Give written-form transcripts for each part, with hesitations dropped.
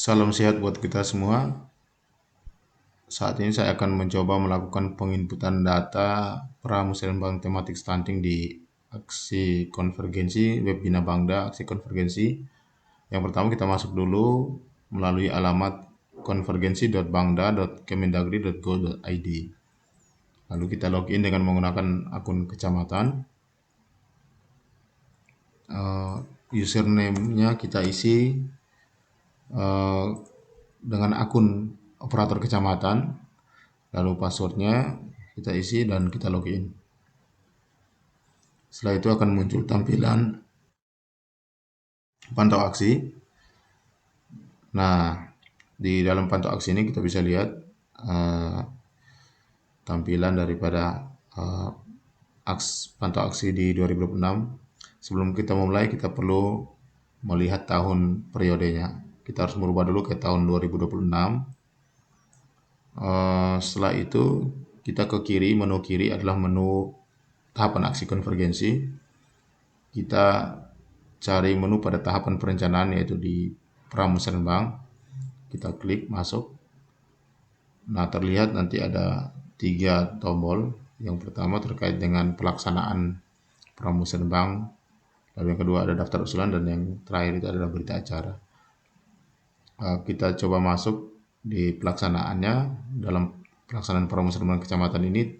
Salam sehat buat kita semua. Saat ini saya akan mencoba melakukan penginputan data Pramusrenbang tematik stunting di aksi konvergensi Webbina Bangda aksi konvergensi. Yang pertama kita masuk dulu melalui alamat konvergensi.bangda.kemendagri.go.id. Lalu kita login dengan menggunakan akun kecamatan. Username-nya kita isi dengan akun operator kecamatan, lalu passwordnya kita isi dan kita login. Setelah itu akan muncul tampilan pantau aksi. Nah, di dalam pantau aksi ini kita bisa lihat tampilan daripada pantau aksi di 2026. Sebelum kita memulai, kita perlu melihat tahun periodenya. Kita harus merubah dulu ke tahun 2026. Setelah itu kita ke kiri, menu kiri adalah menu tahapan aksi konvergensi. Kita cari menu pada tahapan perencanaan yaitu di Pramusrenbang. Kita klik masuk. Nah, terlihat nanti ada 3 tombol. Yang pertama terkait dengan pelaksanaan Pramusrenbang, lalu yang kedua ada daftar usulan, dan yang terakhir itu adalah berita acara. Kita coba masuk di pelaksanaannya. Dalam pelaksanaan Pramusrenbang kecamatan ini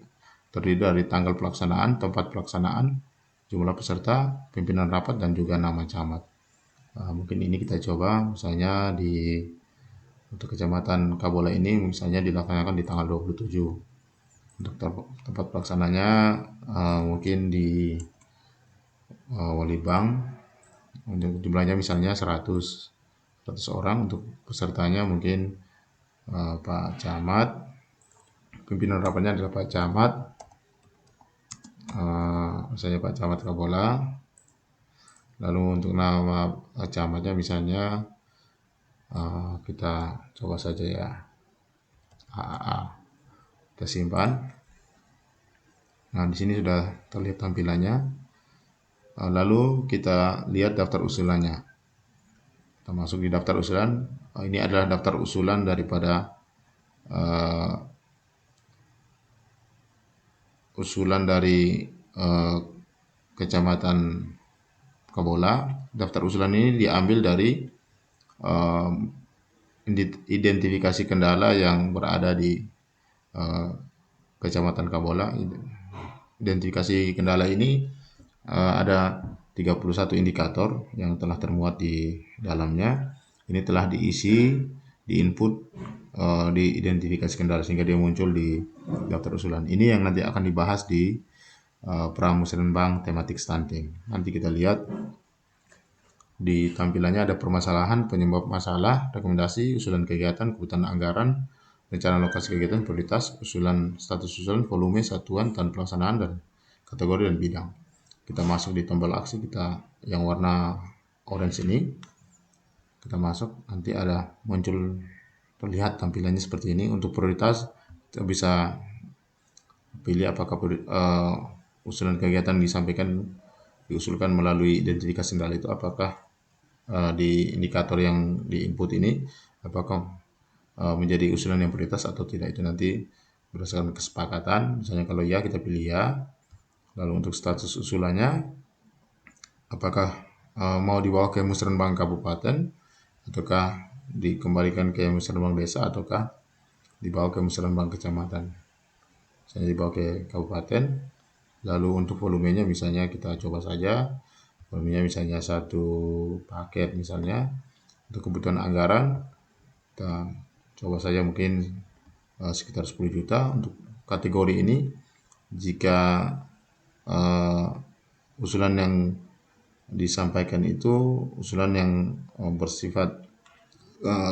terdiri dari tanggal pelaksanaan, tempat pelaksanaan, jumlah peserta, pimpinan rapat, dan juga nama camat. Mungkin ini kita coba misalnya untuk kecamatan Kabola ini misalnya dilaksanakan di tanggal 27. Untuk tempat pelaksananya mungkin di Walibang, untuk jumlahnya misalnya 100 orang. Untuk pesertanya mungkin Pak Camat, pimpinan rapatnya adalah Pak Camat, misalnya Pak Camat Kabola. Lalu untuk nama camatnya misalnya kita coba saja ya, AAA. Kita simpan. Nah, di sini sudah terlihat tampilannya. Lalu kita lihat daftar usulannya. Kita masuk di daftar usulan. Ini adalah daftar usulan daripada usulan dari Kecamatan Kabola. Daftar usulan ini diambil dari identifikasi kendala yang berada di Kecamatan Kabola. Identifikasi kendala ini ada 31 indikator yang telah termuat di dalamnya. Ini telah diisi, diinput di identifikasi kendala sehingga dia muncul di daftar usulan. Ini yang nanti akan dibahas di Pramusrenbang tematik stunting. Nanti kita lihat di tampilannya ada permasalahan, penyebab masalah, rekomendasi, usulan kegiatan, kebutuhan anggaran, rencana lokasi kegiatan, prioritas, usulan, status usulan, volume, satuan, tahun pelaksanaan, dan kategori dan bidang. Kita masuk di tombol aksi kita yang warna orange ini. Kita masuk, nanti ada muncul terlihat tampilannya seperti ini. Untuk prioritas kita bisa pilih apakah usulan kegiatan diusulkan melalui identifikasi kendala itu, apakah di indikator yang diinput ini apakah menjadi usulan yang prioritas atau tidak. Itu nanti berdasarkan kesepakatan. Misalnya kalau ya, kita pilih ya. Lalu untuk status usulannya, apakah mau dibawa ke Musrenbang Kabupaten, ataukah dikembalikan ke Musrenbang Desa, ataukah dibawa ke Musrenbang Kecamatan. Misalnya dibawa ke Kabupaten. Lalu untuk volumenya misalnya kita coba saja. Volumenya misalnya 1 paket misalnya. Untuk kebutuhan anggaran kita coba saja mungkin sekitar 10 juta. Untuk kategori ini, jika usulan yang disampaikan itu usulan yang bersifat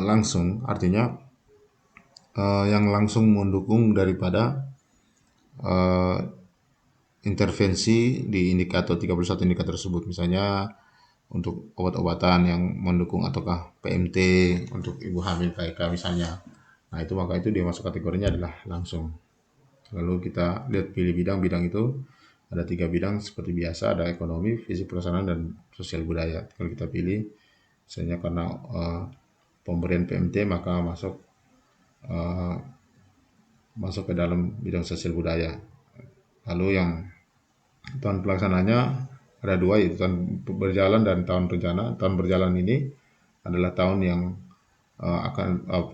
langsung, artinya yang langsung mendukung daripada intervensi di indikator 31 indikator tersebut. Misalnya untuk obat-obatan yang mendukung, ataukah PMT untuk ibu hamil PK misalnya. Nah, itu maka itu dia masuk kategorinya adalah langsung. Lalu kita lihat pilih bidang itu. Ada 3 bidang seperti biasa, ada ekonomi, fisik pelaksanaan, dan sosial budaya. Kalau kita pilih misalnya karena pemberian PMT maka masuk ke dalam bidang sosial budaya. Lalu yang tahun pelaksananya ada dua, yaitu tahun berjalan dan tahun rencana. Tahun berjalan ini adalah tahun yang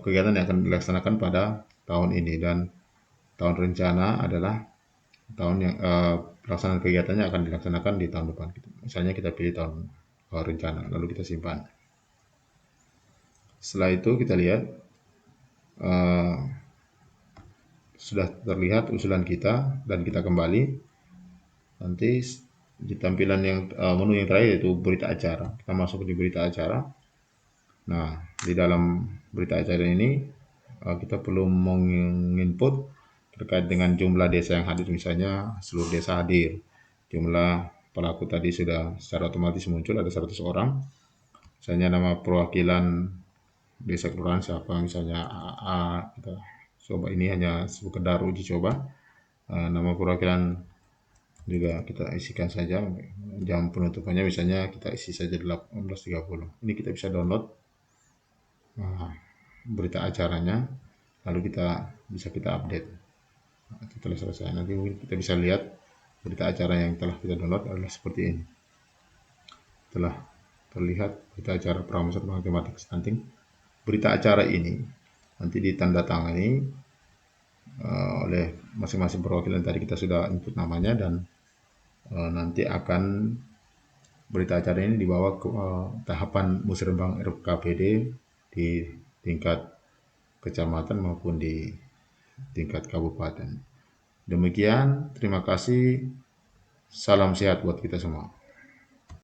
kegiatan yang akan dilaksanakan pada tahun ini, dan tahun rencana adalah tahun yang pelaksanaan kegiatannya akan dilaksanakan di tahun depan. Misalnya kita pilih tahun rencana, lalu kita simpan. Setelah itu kita lihat sudah terlihat usulan kita, dan kita kembali. Nanti di tampilan yang menu yang terakhir yaitu berita acara. Kita masuk di berita acara. Nah, di dalam berita acara ini kita perlu menginput terkait dengan jumlah desa yang hadir. Misalnya seluruh desa hadir. Jumlah pelaku tadi sudah secara otomatis muncul, ada 100 orang. Misalnya nama perwakilan desa kelurahan siapa, misalnya AA. Kita coba, ini hanya sekedar uji coba. Nama perwakilan juga kita isikan saja. Jam penutupannya misalnya kita isi saja 18.30. Ini kita bisa download berita acaranya, lalu kita update. Setelah selesai, nanti mungkin kita bisa lihat berita acara yang telah kita download adalah seperti ini. Telah terlihat berita acara pramusaran matematik stunting. Berita acara ini nanti ditandatangani oleh masing-masing perwakilan. Tadi kita sudah input namanya, dan nanti akan berita acara ini dibawa ke tahapan musrenbang RKPD di tingkat kecamatan maupun di tingkat kabupaten. Demikian, terima kasih. Salam sehat buat kita semua.